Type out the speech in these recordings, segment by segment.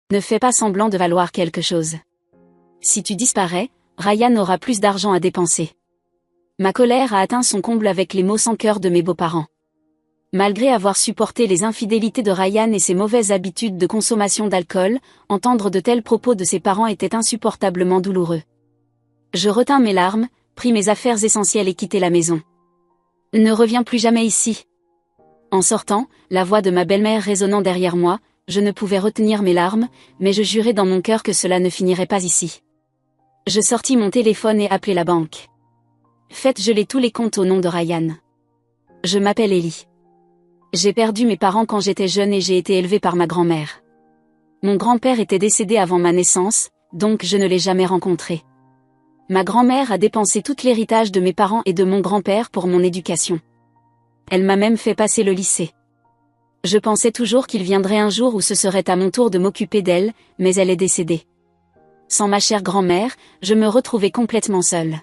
Ne fais pas semblant de valoir quelque chose. Si tu disparais, Ryan aura plus d'argent à dépenser. Ma colère a atteint son comble avec les mots sans cœur de mes beaux-parents. Malgré avoir supporté les infidélités de Ryan et ses mauvaises habitudes de consommation d'alcool, entendre de tels propos de ses parents était insupportablement douloureux. Je retins mes larmes, pris mes affaires essentielles et quittai la maison. Ne reviens plus jamais ici. En sortant, la voix de ma belle-mère résonnant derrière moi, je ne pouvais retenir mes larmes, mais je jurai dans mon cœur que cela ne finirait pas ici. Je sortis mon téléphone et appelai la banque. Faites geler tous les comptes au nom de Ryan. Je m'appelle Ellie. J'ai perdu mes parents quand j'étais jeune et j'ai été élevée par ma grand-mère. Mon grand-père était décédé avant ma naissance, donc je ne l'ai jamais rencontré. Ma grand-mère a dépensé tout l'héritage de mes parents et de mon grand-père pour mon éducation. Elle m'a même fait passer le lycée. Je pensais toujours qu'il viendrait un jour où ce serait à mon tour de m'occuper d'elle, mais elle est décédée. Sans ma chère grand-mère, je me retrouvais complètement seule.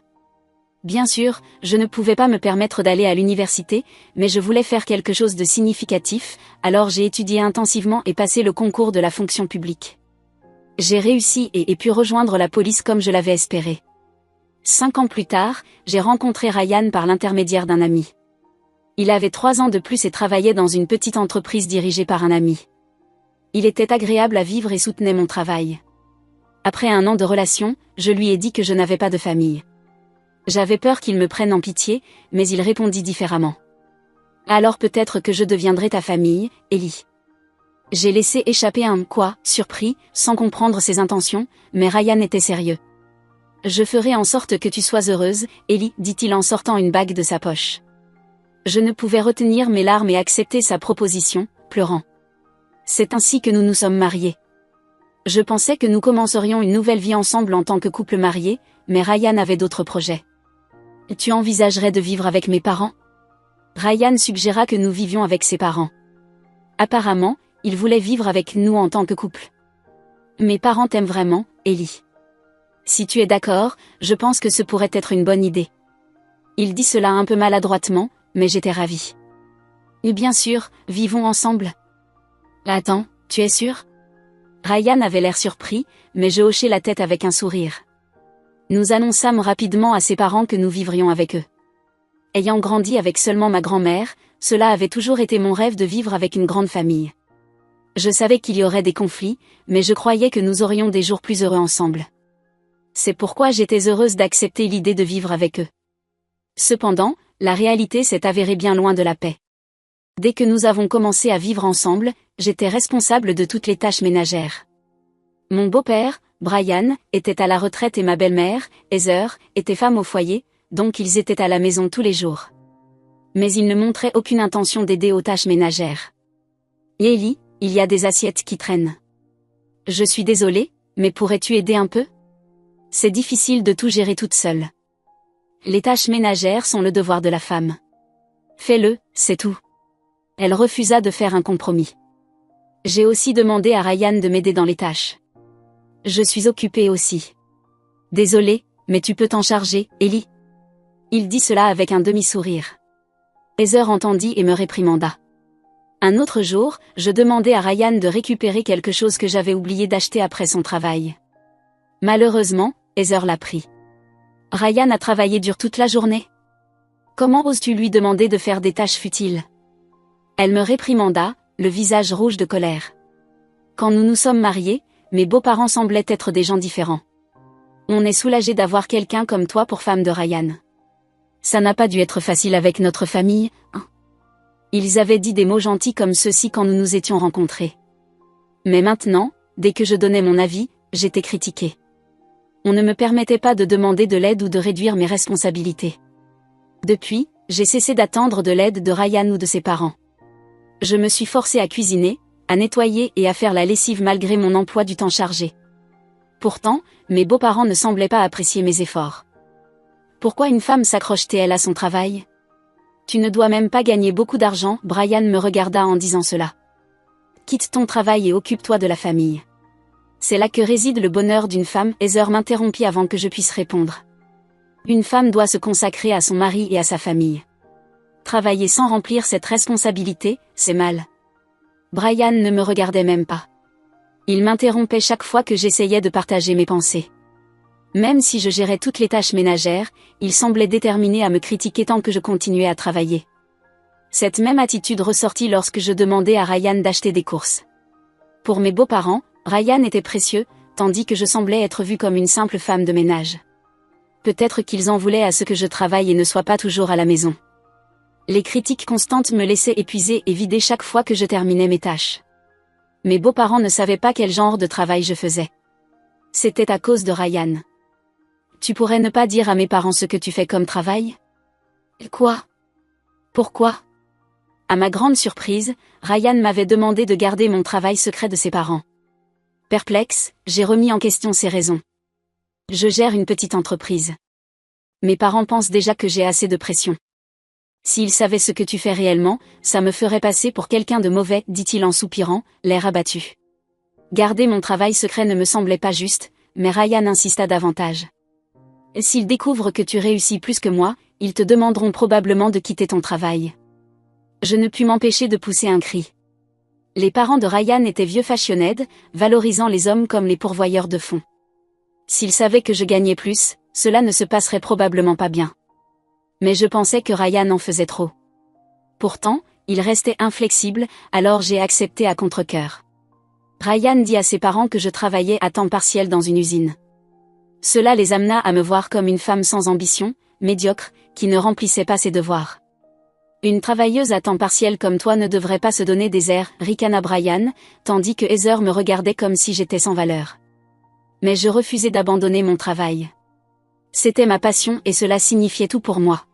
Bien sûr, je ne pouvais pas me permettre d'aller à l'université, mais je voulais faire quelque chose de significatif, alors j'ai étudié intensivement et passé le concours de la fonction publique. J'ai réussi et ai pu rejoindre la police comme je l'avais espéré. 5 ans plus tard, j'ai rencontré Ryan par l'intermédiaire d'un ami. Il avait 3 ans de plus et travaillait dans une petite entreprise dirigée par un ami. Il était agréable à vivre et soutenait mon travail. Après 1 an de relation, je lui ai dit que je n'avais pas de famille. J'avais peur qu'il me prenne en pitié, mais il répondit différemment. Alors peut-être que je deviendrai ta famille, Ellie. J'ai laissé échapper un « quoi » surpris, sans comprendre ses intentions, mais Ryan était sérieux. Je ferai en sorte que tu sois heureuse, Ellie, dit-il en sortant une bague de sa poche. Je ne pouvais retenir mes larmes et accepter sa proposition, pleurant. C'est ainsi que nous nous sommes mariés. Je pensais que nous commencerions une nouvelle vie ensemble en tant que couple marié, mais Ryan avait d'autres projets. Tu envisagerais de vivre avec mes parents? Ryan suggéra que nous vivions avec ses parents. Apparemment, il voulait vivre avec nous en tant que couple. Mes parents t'aiment vraiment, Ellie. Si tu es d'accord, je pense que ce pourrait être une bonne idée. Il dit cela un peu maladroitement, mais j'étais ravie. Et bien sûr, vivons ensemble. Attends, tu es sûr? Ryan avait l'air surpris, mais je hochai la tête avec un sourire. Nous annonçâmes rapidement à ses parents que nous vivrions avec eux. Ayant grandi avec seulement ma grand-mère, cela avait toujours été mon rêve de vivre avec une grande famille. Je savais qu'il y aurait des conflits, mais je croyais que nous aurions des jours plus heureux ensemble. C'est pourquoi j'étais heureuse d'accepter l'idée de vivre avec eux. Cependant, la réalité s'est avérée bien loin de la paix. Dès que nous avons commencé à vivre ensemble, j'étais responsable de toutes les tâches ménagères. Mon beau-père, Brian, était à la retraite et ma belle-mère, Heather, était femme au foyer, donc ils étaient à la maison tous les jours. Mais ils ne montraient aucune intention d'aider aux tâches ménagères. Ellie, il y a des assiettes qui traînent. Je suis désolée, mais pourrais-tu aider un peu? C'est difficile de tout gérer toute seule. Les tâches ménagères sont le devoir de la femme. Fais-le, c'est tout. Elle refusa de faire un compromis. J'ai aussi demandé à Ryan de m'aider dans les tâches. Je suis occupée aussi. Désolée, mais tu peux t'en charger, Ellie. Il dit cela avec un demi-sourire. Heather entendit et me réprimanda. Un autre jour, je demandai à Ryan de récupérer quelque chose que j'avais oublié d'acheter après son travail. Malheureusement, Heather l'a pris. Ryan a travaillé dur toute la journée. Comment oses-tu lui demander de faire des tâches futiles? Elle me réprimanda, le visage rouge de colère. Quand nous nous sommes mariés, mes beaux-parents semblaient être des gens différents. On est soulagé d'avoir quelqu'un comme toi pour femme de Ryan. Ça n'a pas dû être facile avec notre famille, hein? Ils avaient dit des mots gentils comme ceux-ci quand nous nous étions rencontrés. Mais maintenant, dès que je donnais mon avis, j'étais critiquée. On ne me permettait pas de demander de l'aide ou de réduire mes responsabilités. Depuis, j'ai cessé d'attendre de l'aide de Ryan ou de ses parents. Je me suis forcée à cuisiner, à nettoyer et à faire la lessive malgré mon emploi du temps chargé. Pourtant, mes beaux-parents ne semblaient pas apprécier mes efforts. Pourquoi une femme s'accroche-t-elle à son travail? Tu ne dois même pas gagner beaucoup d'argent, Brian me regarda en disant cela. Quitte ton travail et occupe-toi de la famille. C'est là que réside le bonheur d'une femme, Heather m'interrompit avant que je puisse répondre. Une femme doit se consacrer à son mari et à sa famille. Travailler sans remplir cette responsabilité, c'est mal. Brian ne me regardait même pas. Il m'interrompait chaque fois que j'essayais de partager mes pensées. Même si je gérais toutes les tâches ménagères, il semblait déterminé à me critiquer tant que je continuais à travailler. Cette même attitude ressortit lorsque je demandais à Ryan d'acheter des courses. Pour mes beaux-parents, Ryan était précieux, tandis que je semblais être vue comme une simple femme de ménage. Peut-être qu'ils en voulaient à ce que je travaille et ne sois pas toujours à la maison. Les critiques constantes me laissaient épuisée et vidée chaque fois que je terminais mes tâches. Mes beaux-parents ne savaient pas quel genre de travail je faisais. C'était à cause de Ryan. Tu pourrais ne pas dire à mes parents ce que tu fais comme travail? Quoi? Pourquoi? À ma grande surprise, Ryan m'avait demandé de garder mon travail secret de ses parents. Perplexe, j'ai remis en question ses raisons. Je gère une petite entreprise. Mes parents pensent déjà que j'ai assez de pression. S'ils savaient ce que tu fais réellement, ça me ferait passer pour quelqu'un de mauvais, dit-il en soupirant, l'air abattu. Garder mon travail secret ne me semblait pas juste, mais Ryan insista davantage. S'ils découvrent que tu réussis plus que moi, ils te demanderont probablement de quitter ton travail. Je ne pus m'empêcher de pousser un cri. Les parents de Ryan étaient vieux fashioned, valorisant les hommes comme les pourvoyeurs de fonds. S'ils savaient que je gagnais plus, cela ne se passerait probablement pas bien. Mais je pensais que Ryan en faisait trop. Pourtant, il restait inflexible, alors j'ai accepté à contre-cœur. Ryan dit à ses parents que je travaillais à temps partiel dans une usine. Cela les amena à me voir comme une femme sans ambition, médiocre, qui ne remplissait pas ses devoirs. Une travailleuse à temps partiel comme toi ne devrait pas se donner des airs, ricana Brian, tandis que Heather me regardait comme si j'étais sans valeur. Mais je refusais d'abandonner mon travail. C'était ma passion et cela signifiait tout pour moi.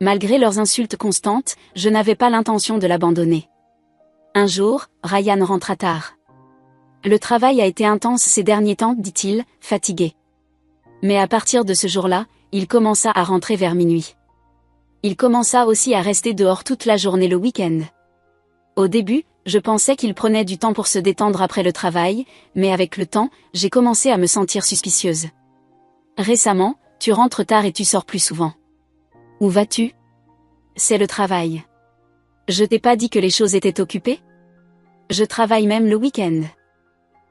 Malgré leurs insultes constantes, je n'avais pas l'intention de l'abandonner. Un jour, Ryan rentra tard. Le travail a été intense ces derniers temps, dit-il, fatigué. Mais à partir de ce jour-là, il commença à rentrer vers minuit. Il commença aussi à rester dehors toute la journée le week-end. Au début, je pensais qu'il prenait du temps pour se détendre après le travail, mais avec le temps, j'ai commencé à me sentir suspicieuse. Récemment, tu rentres tard et tu sors plus souvent. Où vas-tu? C'est le travail. Je t'ai pas dit que les choses étaient occupées? Je travaille même le week-end.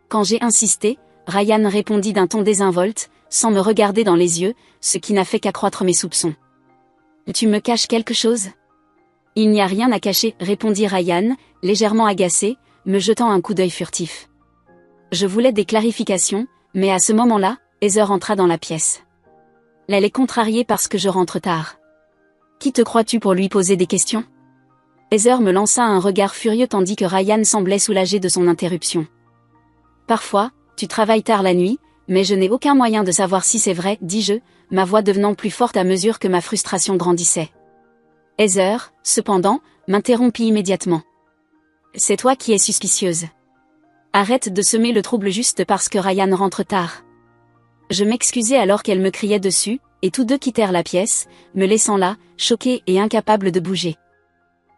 Quand j'ai insisté, Ryan répondit d'un ton désinvolte, sans me regarder dans les yeux, ce qui n'a fait qu'accroître mes soupçons. Tu me caches quelque chose? Il n'y a rien à cacher, répondit Ryan, légèrement agacé, me jetant un coup d'œil furtif. Je voulais des clarifications, mais à ce moment-là, Heather entra dans la pièce. Elle est contrariée parce que je rentre tard. Qui te crois-tu pour lui poser des questions? Heather me lança un regard furieux tandis que Ryan semblait soulagé de son interruption. Parfois, tu travailles tard la nuit, mais je n'ai aucun moyen de savoir si c'est vrai, dis-je, ma voix devenant plus forte à mesure que ma frustration grandissait. Heather, cependant, m'interrompit immédiatement. C'est toi qui es suspicieuse. Arrête de semer le trouble juste parce que Ryan rentre tard. Je m'excusai alors qu'elle me criait dessus, et tous deux quittèrent la pièce, me laissant là, choquée et incapable de bouger.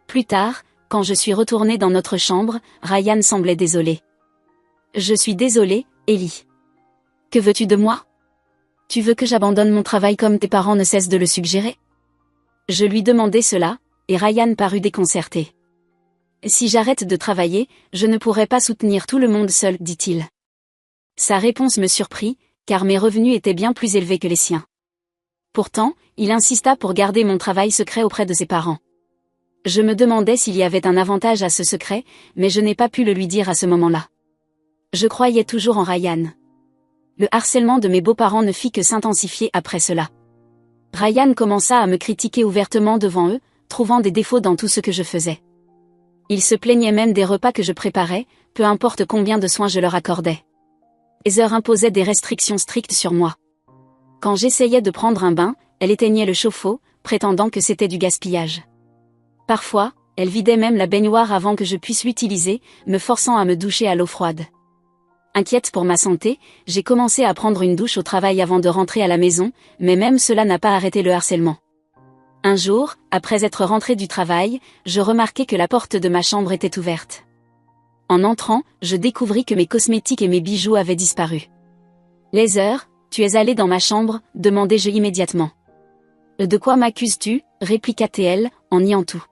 Plus tard, quand je suis retournée dans notre chambre, Ryan semblait désolé. Je suis désolée, Ellie. Que veux-tu de moi? Tu veux que j'abandonne mon travail comme tes parents ne cessent de le suggérer? Je lui demandai cela, et Ryan parut déconcerté. Si j'arrête de travailler, je ne pourrai pas soutenir tout le monde seul, dit-il. Sa réponse me surprit, car mes revenus étaient bien plus élevés que les siens. Pourtant, il insista pour garder mon travail secret auprès de ses parents. Je me demandais s'il y avait un avantage à ce secret, mais je n'ai pas pu le lui dire à ce moment-là. Je croyais toujours en Ryan. Le harcèlement de mes beaux-parents ne fit que s'intensifier après cela. Ryan commença à me critiquer ouvertement devant eux, trouvant des défauts dans tout ce que je faisais. Il se plaignait même des repas que je préparais, peu importe combien de soins je leur accordais. Heather imposait des restrictions strictes sur moi. Quand j'essayais de prendre un bain, elle éteignait le chauffe-eau, prétendant que c'était du gaspillage. Parfois, elle vidait même la baignoire avant que je puisse l'utiliser, me forçant à me doucher à l'eau froide. Inquiète pour ma santé, j'ai commencé à prendre une douche au travail avant de rentrer à la maison, mais même cela n'a pas arrêté le harcèlement. Un jour, après être rentrée du travail, je remarquai que la porte de ma chambre était ouverte. En entrant, je découvris que mes cosmétiques et mes bijoux avaient disparu. Heather, tu es allée dans ma chambre, demandai-je immédiatement. De quoi m'accuses-tu, répliqua-t-elle, en niant tout.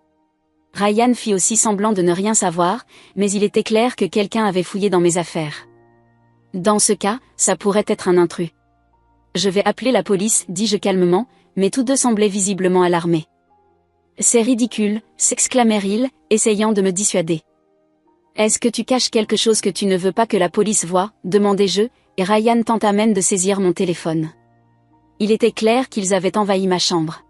Ryan fit aussi semblant de ne rien savoir, mais il était clair que quelqu'un avait fouillé dans mes affaires. Dans ce cas, ça pourrait être un intrus. Je vais appeler la police, dis-je calmement, mais tous deux semblaient visiblement alarmés. C'est ridicule, s'exclamèrent-ils, essayant de me dissuader. Est-ce que tu caches quelque chose que tu ne veux pas que la police voie, demandai-je, et Ryan tenta même de saisir mon téléphone. Il était clair qu'ils avaient envahi ma chambre.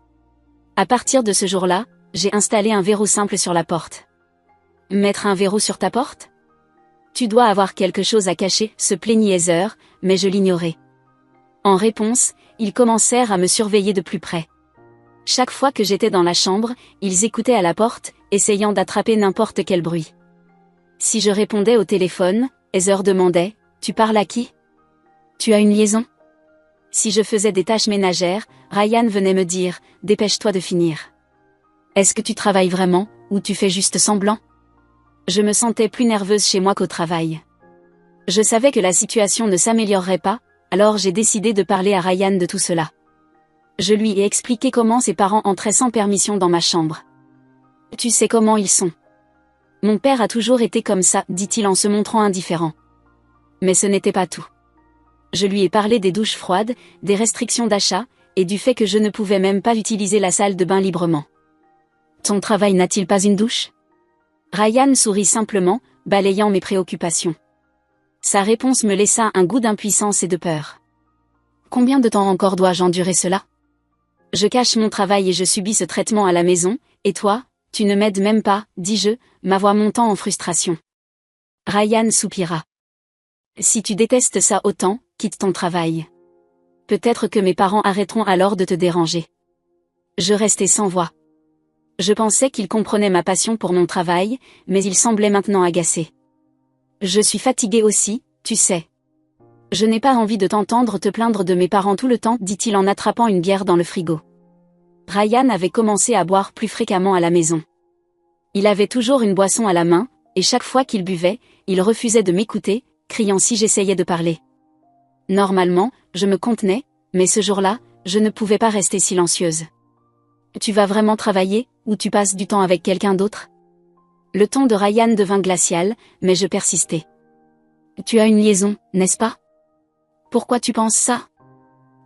À partir de ce jour-là, j'ai installé un verrou simple sur la porte. Mettre un verrou sur ta porte? Tu dois avoir quelque chose à cacher, se plaignit Heather, mais je l'ignorais. En réponse, ils commencèrent à me surveiller de plus près. Chaque fois que j'étais dans la chambre, ils écoutaient à la porte, essayant d'attraper n'importe quel bruit. Si je répondais au téléphone, Heather demandait « Tu parles à qui? Tu as une liaison ?» Si je faisais des tâches ménagères, Ryan venait me dire « Dépêche-toi de finir. » Est-ce que tu travailles vraiment, ou tu fais juste semblant? Je me sentais plus nerveuse chez moi qu'au travail. Je savais que la situation ne s'améliorerait pas, alors j'ai décidé de parler à Ryan de tout cela. Je lui ai expliqué comment ses parents entraient sans permission dans ma chambre. Tu sais comment ils sont. Mon père a toujours été comme ça, dit-il en se montrant indifférent. Mais ce n'était pas tout. Je lui ai parlé des douches froides, des restrictions d'achat, et du fait que je ne pouvais même pas utiliser la salle de bain librement. Ton travail n'a-t-il pas une douche? Ryan sourit simplement, balayant mes préoccupations. Sa réponse me laissa un goût d'impuissance et de peur. Combien de temps encore dois-je endurer cela? Je cache mon travail et je subis ce traitement à la maison, et toi, tu ne m'aides même pas, dis-je, ma voix montant en frustration. Ryan soupira. Si tu détestes ça autant, quitte ton travail. Peut-être que mes parents arrêteront alors de te déranger. Je restais sans voix. Je pensais qu'ils comprenaient ma passion pour mon travail, mais ils semblaient maintenant agacés. Je suis fatiguée aussi, tu sais. Je n'ai pas envie de t'entendre te plaindre de mes parents tout le temps, dit-il en attrapant une bière dans le frigo. Ryan avait commencé à boire plus fréquemment à la maison. Il avait toujours une boisson à la main, et chaque fois qu'il buvait, il refusait de m'écouter, criant si j'essayais de parler. Normalement, je me contenais, mais ce jour-là, je ne pouvais pas rester silencieuse. Tu vas vraiment travailler, ou tu passes du temps avec quelqu'un d'autre? Le ton de Ryan devint glacial, mais je persistais. Tu as une liaison, n'est-ce pas? Pourquoi tu penses ça?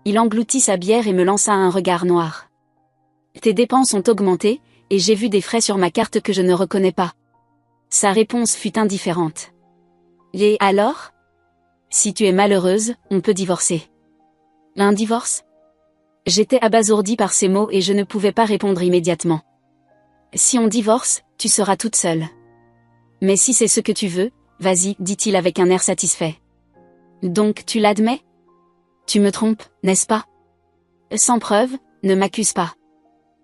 Il engloutit sa bière et me lança un regard noir. Tes dépenses ont augmenté, et j'ai vu des frais sur ma carte que je ne reconnais pas. Sa réponse fut indifférente. Et alors? Si tu es malheureuse, on peut divorcer. Un divorce? J'étais abasourdie par ces mots et je ne pouvais pas répondre immédiatement. Si on divorce, tu seras toute seule. Mais si c'est ce que tu veux, vas-y, dit-il avec un air satisfait. Donc tu l'admets? Tu me trompes, n'est-ce pas? Sans preuve, ne m'accuse pas.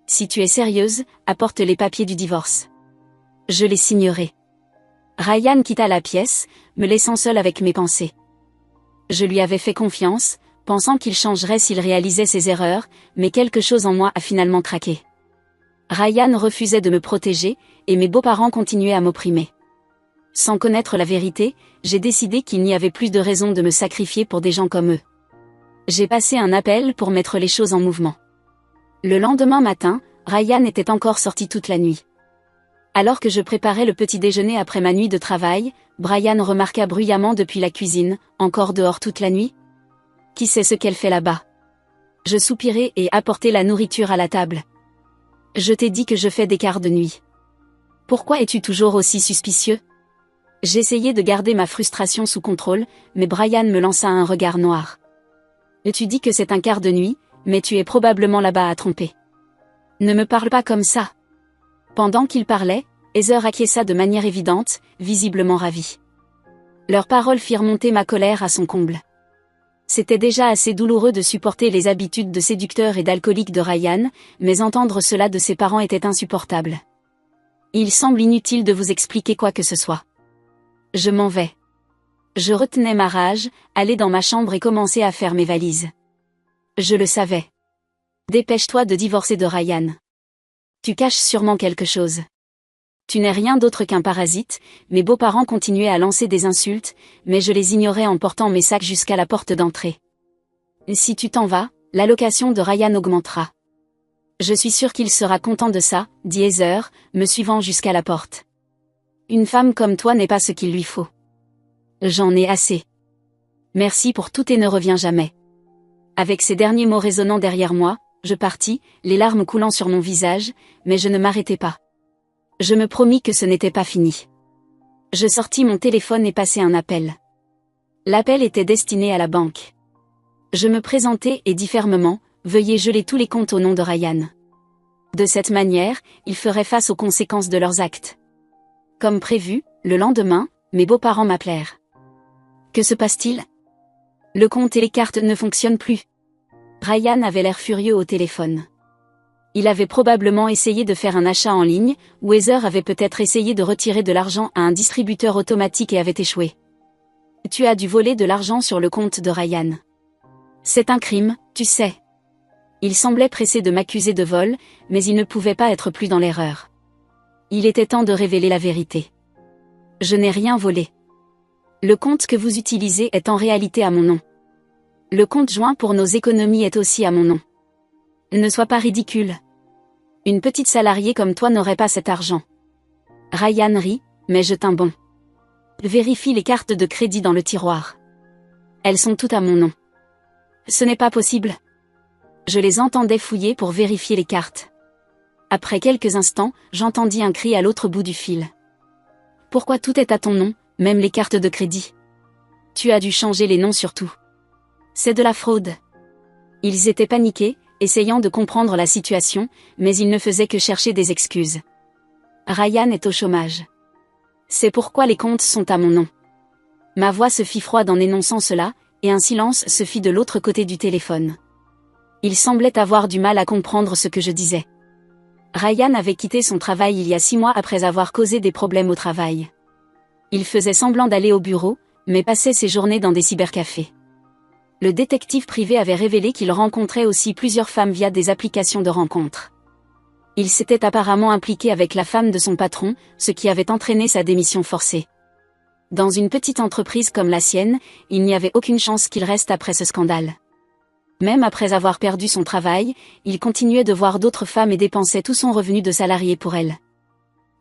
Si tu es sérieuse, apporte les papiers du divorce. Je les signerai. Ryan quitta la pièce, me laissant seule avec mes pensées. Je lui avais fait confiance, pensant qu'il changerait s'il réalisait ses erreurs, mais quelque chose en moi a finalement craqué. Ryan refusait de me protéger, et mes beaux-parents continuaient à m'opprimer. Sans connaître la vérité, j'ai décidé qu'il n'y avait plus de raison de me sacrifier pour des gens comme eux. J'ai passé un appel pour mettre les choses en mouvement. Le lendemain matin, Ryan était encore sorti toute la nuit. Alors que je préparais le petit déjeuner après ma nuit de travail, Brian remarqua bruyamment depuis la cuisine, encore dehors toute la nuit? Qui sait ce qu'elle fait là-bas? Je soupirai et apportai la nourriture à la table. Je t'ai dit que je fais des quarts de nuit. Pourquoi es-tu toujours aussi suspicieux? J'essayais de garder ma frustration sous contrôle, mais Brian me lança un regard noir. Tu dis que c'est un quart de nuit, mais tu es probablement là-bas à tromper. Ne me parle pas comme ça. Pendant qu'il parlait, Heather acquiesça de manière évidente, visiblement ravie. Leurs paroles firent monter ma colère à son comble. C'était déjà assez douloureux de supporter les habitudes de séducteur et d'alcoolique de Ryan, mais entendre cela de ses parents était insupportable. Il semble inutile de vous expliquer quoi que ce soit. Je m'en vais. Je retenais ma rage, allai dans ma chambre et commençai à faire mes valises. Je le savais. Dépêche-toi de divorcer de Ryan. Tu caches sûrement quelque chose. Tu n'es rien d'autre qu'un parasite, mes beaux-parents continuaient à lancer des insultes, mais je les ignorais en portant mes sacs jusqu'à la porte d'entrée. Si tu t'en vas, l'allocation de Ryan augmentera. Je suis sûre qu'il sera content de ça, dit Heather, me suivant jusqu'à la porte. Une femme comme toi n'est pas ce qu'il lui faut. J'en ai assez. Merci pour tout et ne reviens jamais. Avec ces derniers mots résonnant derrière moi, je partis, les larmes coulant sur mon visage, mais je ne m'arrêtai pas. Je me promis que ce n'était pas fini. Je sortis mon téléphone et passai un appel. L'appel était destiné à la banque. Je me présentai et dis fermement, veuillez geler tous les comptes au nom de Ryan. De cette manière, ils feraient face aux conséquences de leurs actes. Comme prévu, le lendemain, mes beaux-parents m'appelèrent. Que se passe-t-il? Le compte et les cartes ne fonctionnent plus. Ryan avait l'air furieux au téléphone. Il avait probablement essayé de faire un achat en ligne, ou Heather avait peut-être essayé de retirer de l'argent à un distributeur automatique et avait échoué. Tu as dû voler de l'argent sur le compte de Ryan. C'est un crime, tu sais. Il semblait pressé de m'accuser de vol, mais il ne pouvait pas être plus dans l'erreur. Il était temps de révéler la vérité. Je n'ai rien volé. Le compte que vous utilisez est en réalité à mon nom. Le compte joint pour nos économies est aussi à mon nom. Ne sois pas ridicule. Une petite salariée comme toi n'aurait pas cet argent. Ryan rit, mais je tins bon. Vérifie les cartes de crédit dans le tiroir. Elles sont toutes à mon nom. Ce n'est pas possible. Je les entendais fouiller pour vérifier les cartes. Après quelques instants, j'entendis un cri à l'autre bout du fil. Pourquoi tout est à ton nom, même les cartes de crédit? Tu as dû changer les noms surtout. C'est de la fraude. Ils étaient paniqués, essayant de comprendre la situation, mais ils ne faisaient que chercher des excuses. Ryan est au chômage. C'est pourquoi les comptes sont à mon nom. Ma voix se fit froide en énonçant cela, et un silence se fit de l'autre côté du téléphone. Il semblait avoir du mal à comprendre ce que je disais. Ryan avait quitté son travail il y a 6 mois après avoir causé des problèmes au travail. Il faisait semblant d'aller au bureau, mais passait ses journées dans des cybercafés. Le détective privé avait révélé qu'il rencontrait aussi plusieurs femmes via des applications de rencontres. Il s'était apparemment impliqué avec la femme de son patron, ce qui avait entraîné sa démission forcée. Dans une petite entreprise comme la sienne, il n'y avait aucune chance qu'il reste après ce scandale. Même après avoir perdu son travail, il continuait de voir d'autres femmes et dépensait tout son revenu de salarié pour elles.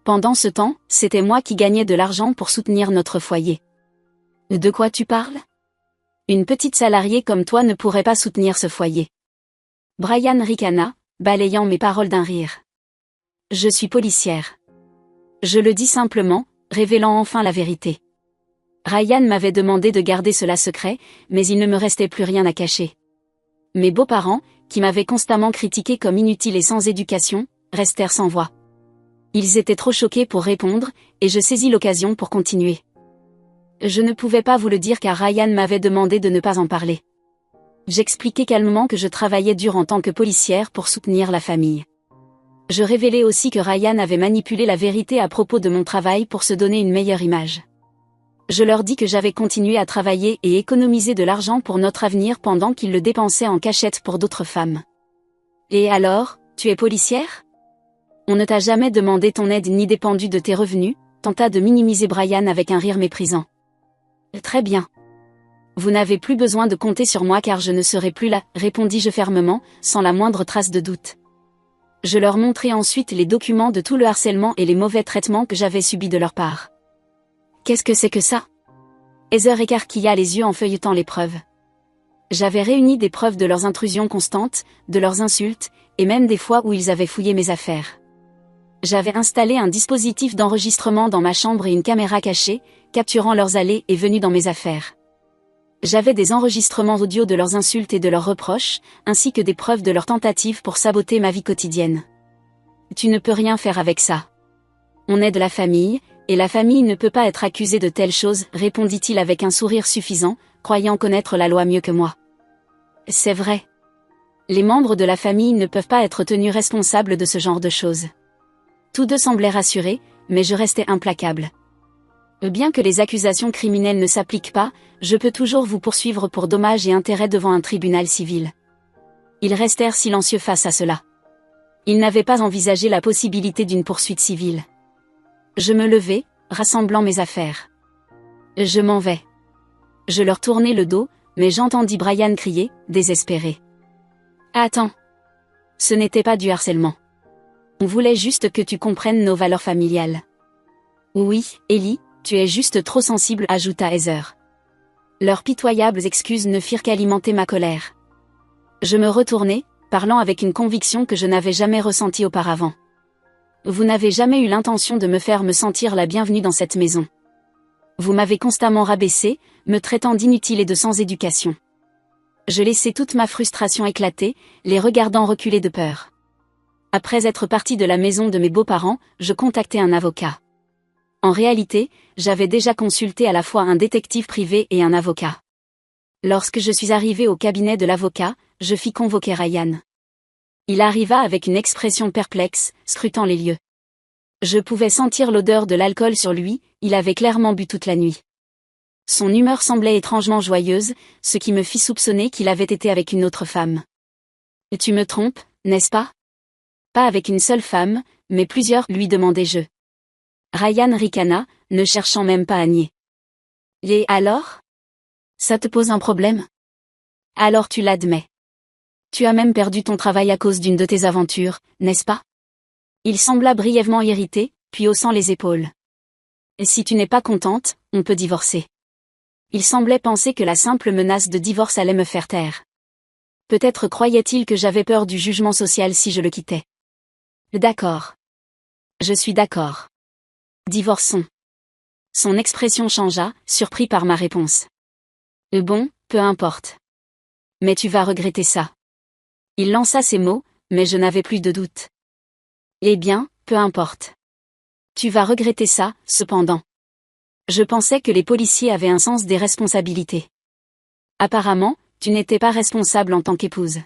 Pendant ce temps, c'était moi qui gagnais de l'argent pour soutenir notre foyer. De quoi tu parles? Une petite salariée comme toi ne pourrait pas soutenir ce foyer. Brian ricana, balayant mes paroles d'un rire. Je suis policière. Je le dis simplement, révélant enfin la vérité. Ryan m'avait demandé de garder cela secret, mais il ne me restait plus rien à cacher. Mes beaux-parents, qui m'avaient constamment critiqué comme inutile et sans éducation, restèrent sans voix. Ils étaient trop choqués pour répondre, et je saisis l'occasion pour continuer. Je ne pouvais pas vous le dire car Ryan m'avait demandé de ne pas en parler. J'expliquai calmement que je travaillais dur en tant que policière pour soutenir la famille. Je révélai aussi que Ryan avait manipulé la vérité à propos de mon travail pour se donner une meilleure image. Je leur dis que j'avais continué à travailler et économiser de l'argent pour notre avenir pendant qu'il le dépensait en cachette pour d'autres femmes. Et alors, tu es policière? On ne t'a jamais demandé ton aide ni dépendu de tes revenus, tenta de minimiser Brian avec un rire méprisant. Très bien. Vous n'avez plus besoin de compter sur moi car je ne serai plus là, répondis-je fermement, sans la moindre trace de doute. Je leur montrai ensuite les documents de tout le harcèlement et les mauvais traitements que j'avais subis de leur part. Qu'est-ce que c'est que ça? Heather écarquilla les yeux en feuilletant les preuves. J'avais réuni des preuves de leurs intrusions constantes, de leurs insultes, et même des fois où ils avaient fouillé mes affaires. J'avais installé un dispositif d'enregistrement dans ma chambre et une caméra cachée, capturant leurs allées et venues dans mes affaires. J'avais des enregistrements audio de leurs insultes et de leurs reproches, ainsi que des preuves de leurs tentatives pour saboter ma vie quotidienne. Tu ne peux rien faire avec ça. On est de la famille, et la famille ne peut pas être accusée de telles choses, répondit-il avec un sourire suffisant, croyant connaître la loi mieux que moi. C'est vrai. Les membres de la famille ne peuvent pas être tenus responsables de ce genre de choses. Tous deux semblaient rassurés, mais je restais implacable. Bien que les accusations criminelles ne s'appliquent pas, je peux toujours vous poursuivre pour dommages et intérêts devant un tribunal civil. Ils restèrent silencieux face à cela. Ils n'avaient pas envisagé la possibilité d'une poursuite civile. Je me levai, rassemblant mes affaires. Je m'en vais. Je leur tournai le dos, mais j'entendis Brian crier, désespéré. Attends. Ce n'était pas du harcèlement. On voulait juste que tu comprennes nos valeurs familiales. Oui, Ellie, tu es juste trop sensible, ajouta Heather. Leurs pitoyables excuses ne firent qu'alimenter ma colère. Je me retournai, parlant avec une conviction que je n'avais jamais ressentie auparavant. Vous n'avez jamais eu l'intention de me faire me sentir la bienvenue dans cette maison. Vous m'avez constamment rabaissé, me traitant d'inutile et de sans éducation. Je laissai toute ma frustration éclater, les regardant reculer de peur. Après être parti de la maison de mes beaux-parents, je contactai un avocat. En réalité, j'avais déjà consulté à la fois un détective privé et un avocat. Lorsque je suis arrivé au cabinet de l'avocat, je fis convoquer Ryan. Il arriva avec une expression perplexe, scrutant les lieux. Je pouvais sentir l'odeur de l'alcool sur lui, il avait clairement bu toute la nuit. Son humeur semblait étrangement joyeuse, ce qui me fit soupçonner qu'il avait été avec une autre femme. « Tu me trompes, n'est-ce pas ? » « Pas avec une seule femme, mais plusieurs, lui demandai-je. Ryan ricana, ne cherchant même pas à nier. « Et alors ? Ça te pose un problème ? Alors tu l'admets. Tu as même perdu ton travail à cause d'une de tes aventures, n'est-ce pas ? » Il sembla brièvement irrité, puis haussant les épaules. « Et si tu n'es pas contente, on peut divorcer. » Il semblait penser que la simple menace de divorce allait me faire taire. Peut-être croyait-il que j'avais peur du jugement social si je le quittais. D'accord. Je suis d'accord. Divorçons. Son expression changea, surpris par ma réponse. Bon, peu importe. Mais tu vas regretter ça. Il lança ces mots, mais je n'avais plus de doute. Eh bien, peu importe. Tu vas regretter ça, cependant. Je pensais que les policiers avaient un sens des responsabilités. Apparemment, tu n'étais pas responsable en tant qu'épouse.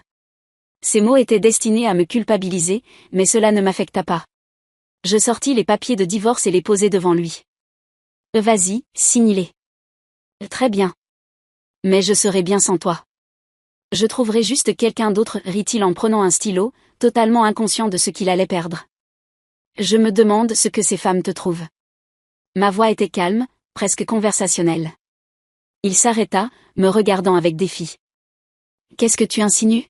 Ces mots étaient destinés à me culpabiliser, mais cela ne m'affecta pas. Je sortis les papiers de divorce et les posai devant lui. Vas-y, signe-les. Très bien. Mais je serai bien sans toi. Je trouverai juste quelqu'un d'autre, rit-il en prenant un stylo, totalement inconscient de ce qu'il allait perdre. Je me demande ce que ces femmes te trouvent. Ma voix était calme, presque conversationnelle. Il s'arrêta, me regardant avec défi. Qu'est-ce que tu insinues ?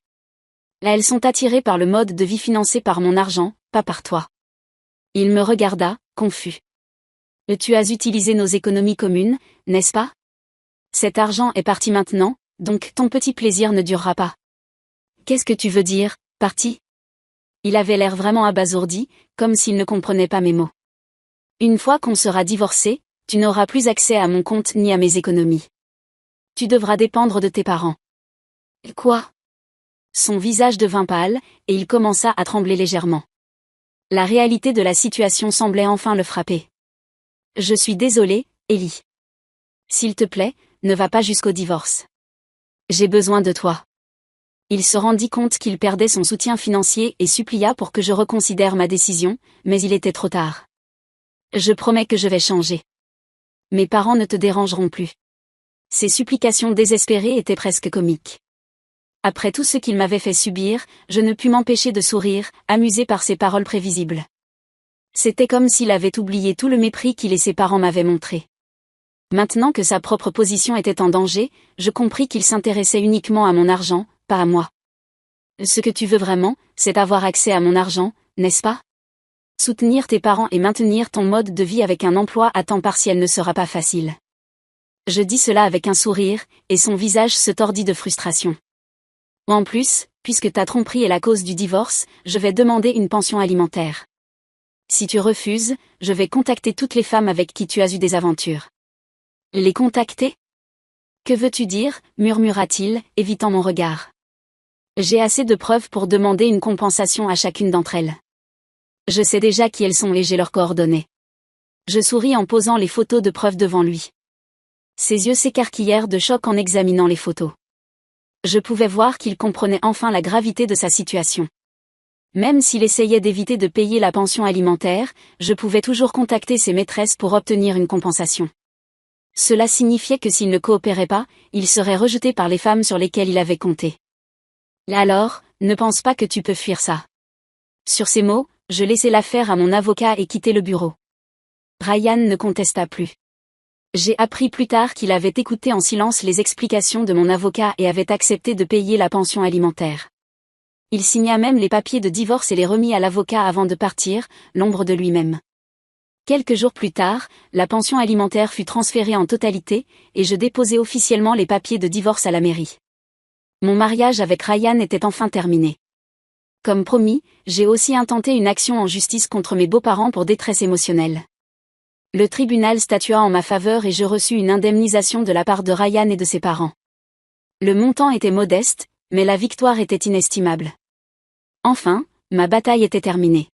Elles sont attirées par le mode de vie financé par mon argent, pas par toi. Il me regarda, confus. Tu as utilisé nos économies communes, n'est-ce pas ? Cet argent est parti maintenant, donc ton petit plaisir ne durera pas. Qu'est-ce que tu veux dire, parti ? Il avait l'air vraiment abasourdi, comme s'il ne comprenait pas mes mots. Une fois qu'on sera divorcé, tu n'auras plus accès à mon compte ni à mes économies. Tu devras dépendre de tes parents. Quoi ? Son visage devint pâle, et il commença à trembler légèrement. La réalité de la situation semblait enfin le frapper. Je suis désolé, Ellie. S'il te plaît, ne va pas jusqu'au divorce. J'ai besoin de toi. Il se rendit compte qu'il perdait son soutien financier et supplia pour que je reconsidère ma décision, mais il était trop tard. Je promets que je vais changer. Mes parents ne te dérangeront plus. Ses supplications désespérées étaient presque comiques. Après tout ce qu'il m'avait fait subir, je ne pus m'empêcher de sourire, amusé par ses paroles prévisibles. C'était comme s'il avait oublié tout le mépris qu'il et ses parents m'avaient montré. Maintenant que sa propre position était en danger, je compris qu'il s'intéressait uniquement à mon argent, pas à moi. Ce que tu veux vraiment, c'est avoir accès à mon argent, n'est-ce pas ? Soutenir tes parents et maintenir ton mode de vie avec un emploi à temps partiel ne sera pas facile. Je dis cela avec un sourire, et son visage se tordit de frustration. En plus, puisque ta tromperie est la cause du divorce, je vais demander une pension alimentaire. Si tu refuses, je vais contacter toutes les femmes avec qui tu as eu des aventures. Les contacter ? Que veux-tu dire ? Murmura-t-il, évitant mon regard. J'ai assez de preuves pour demander une compensation à chacune d'entre elles. Je sais déjà qui elles sont et j'ai leurs coordonnées. Je souris en posant les photos de preuves devant lui. Ses yeux s'écarquillèrent de choc en examinant les photos. Je pouvais voir qu'il comprenait enfin la gravité de sa situation. Même s'il essayait d'éviter de payer la pension alimentaire, je pouvais toujours contacter ses maîtresses pour obtenir une compensation. Cela signifiait que s'il ne coopérait pas, il serait rejeté par les femmes sur lesquelles il avait compté. Alors, ne pense pas que tu peux fuir ça. Sur ces mots, je laissai l'affaire à mon avocat et quittai le bureau. Ryan ne contesta plus. J'ai appris plus tard qu'il avait écouté en silence les explications de mon avocat et avait accepté de payer la pension alimentaire. Il signa même les papiers de divorce et les remit à l'avocat avant de partir, l'ombre de lui-même. Quelques jours plus tard, la pension alimentaire fut transférée en totalité, et je déposai officiellement les papiers de divorce à la mairie. Mon mariage avec Ryan était enfin terminé. Comme promis, j'ai aussi intenté une action en justice contre mes beaux-parents pour détresse émotionnelle. Le tribunal statua en ma faveur et je reçus une indemnisation de la part de Ryan et de ses parents. Le montant était modeste, mais la victoire était inestimable. Enfin, ma bataille était terminée.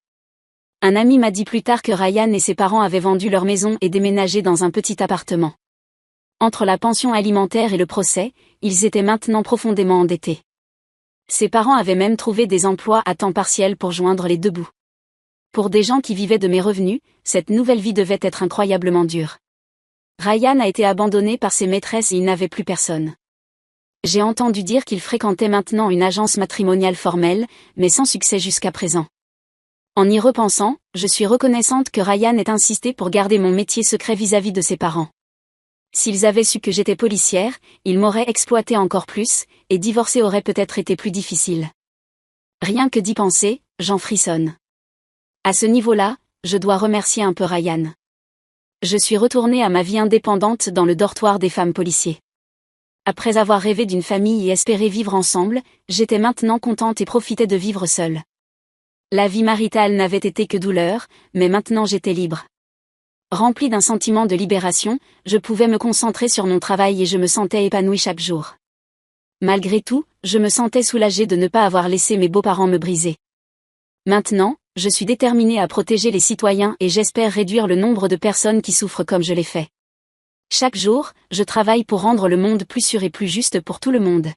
Un ami m'a dit plus tard que Ryan et ses parents avaient vendu leur maison et déménagé dans un petit appartement. Entre la pension alimentaire et le procès, ils étaient maintenant profondément endettés. Ses parents avaient même trouvé des emplois à temps partiel pour joindre les deux bouts. Pour des gens qui vivaient de mes revenus, cette nouvelle vie devait être incroyablement dure. Ryan a été abandonné par ses maîtresses et il n'avait plus personne. J'ai entendu dire qu'il fréquentait maintenant une agence matrimoniale formelle, mais sans succès jusqu'à présent. En y repensant, je suis reconnaissante que Ryan ait insisté pour garder mon métier secret vis-à-vis de ses parents. S'ils avaient su que j'étais policière, ils m'auraient exploité encore plus, et divorcer aurait peut-être été plus difficile. Rien que d'y penser, j'en frissonne. À ce niveau-là, je dois remercier un peu Ryan. Je suis retournée à ma vie indépendante dans le dortoir des femmes policiers. Après avoir rêvé d'une famille et espéré vivre ensemble, j'étais maintenant contente et profitais de vivre seule. La vie maritale n'avait été que douleur, mais maintenant j'étais libre. Remplie d'un sentiment de libération, je pouvais me concentrer sur mon travail et je me sentais épanouie chaque jour. Malgré tout, je me sentais soulagée de ne pas avoir laissé mes beaux-parents me briser. Maintenant, je suis déterminée à protéger les citoyens et j'espère réduire le nombre de personnes qui souffrent comme je l'ai fait. Chaque jour, je travaille pour rendre le monde plus sûr et plus juste pour tout le monde.